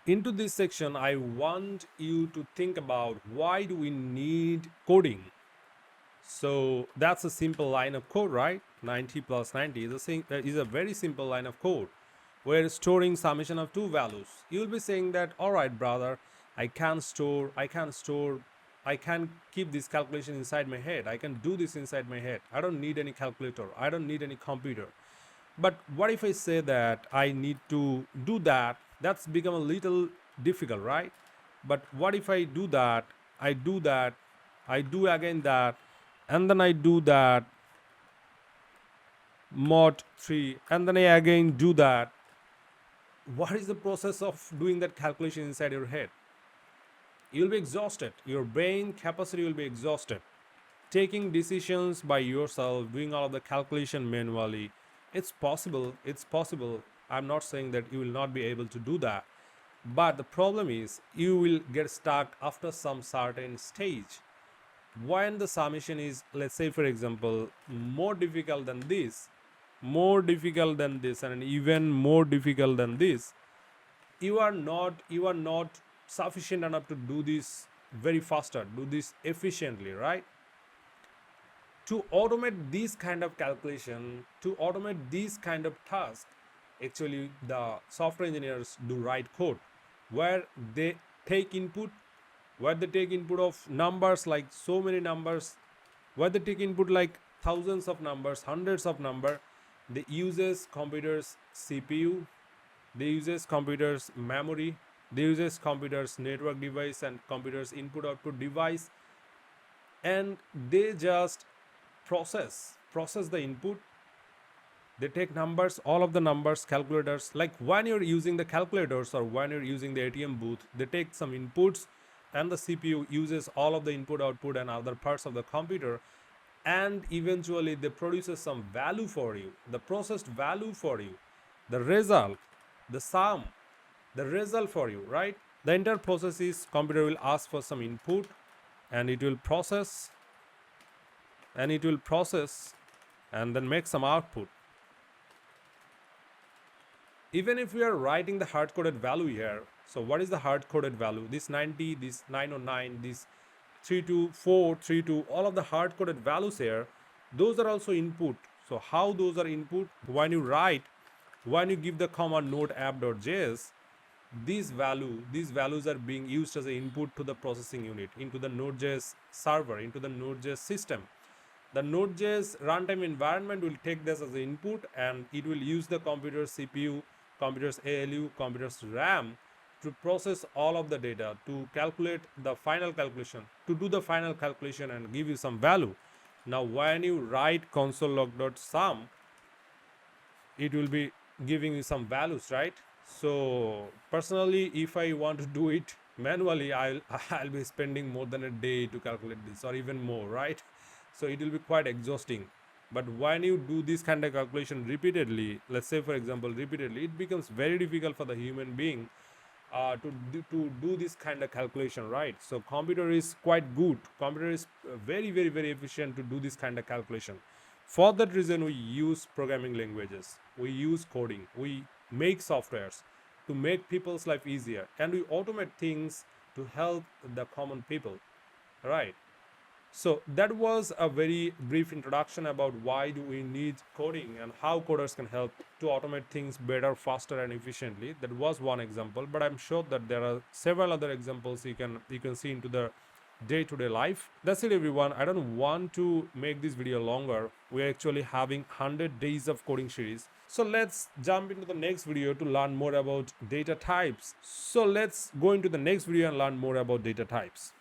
into this section, I want you to think about why do we need coding. So that's a simple line of code, right? 90 plus 90 is a very simple line of code. We're storing summation of two values. You'll be saying that, all right, brother, I can keep this calculation inside my head. I can do this inside my head. I don't need any calculator. I don't need any computer. But what if I say that I need to do that? That's become a little difficult, right? But what if I do that, I do that, I do again that, and then I do that mod 3, and then I again do that. What is the process of doing that calculation inside your head? You'll be exhausted. Your brain capacity will be exhausted. Taking decisions by yourself, doing all of the calculation manually, it's possible. It's possible. I'm not saying that you will not be able to do that. But the problem is you will get stuck after some certain stage. When the summation is, let's say for example, more difficult than this, and even more difficult than this, you are not sufficient enough to do this very faster, do this efficiently, right? To automate this kind of calculation, to automate these kind of tasks, actually the software engineers do write code where they take input, of numbers, like so many numbers, where they take input like thousands of numbers, hundreds of numbers. They uses computers CPU, they uses computers memory, they uses computers network device and computers input output device, and they just process the input. They take numbers, all of the numbers, calculators, like when you're using the calculators or when you're using the ATM booth, they take some inputs, and the CPU uses all of the input output and other parts of the computer, and eventually they produces some value for you, the processed value for you, the result, the sum, the result for you, right? The entire process is computer will ask for some input, and it will process, and then make some output. Even if we are writing the hard-coded value here, so what is the hard-coded value? This 90, this 909, this 324, 32, all of the hard-coded values here, those are also input. So how those are input? When you give the command node app.js, these values are being used as an input to the processing unit, into the Node.js server, into the Node.js system. The Node.js runtime environment will take this as an input, and it will use the computer's CPU, computer's ALU, computer's RAM to process all of the data, to calculate the final calculation, to do the final calculation and give you some value. Now when you write console.log.sum, it will be giving you some values, right? So personally, if I want to do it manually, I'll be spending more than a day to calculate this, or even more, right? So it will be quite exhausting. But when you do this kind of calculation repeatedly, let's say for example repeatedly, it becomes very difficult for the human being to do this kind of calculation, right? So computer is quite good, computer is very very very efficient to do this kind of calculation. For that reason, we use programming languages, we use coding, we make softwares to make people's life easier, and we automate things to help the common people, right? So that was a very brief introduction about why do we need coding and how coders can help to automate things better, faster, and efficiently. That was one example, but I'm sure that there are several other examples you can see into the day-to-day life. That's it, everyone. I don't want to make this video longer. We're actually having 100 days of coding series. So let's jump into the next video to learn more about data types. So let's go into the next video and learn more about data types.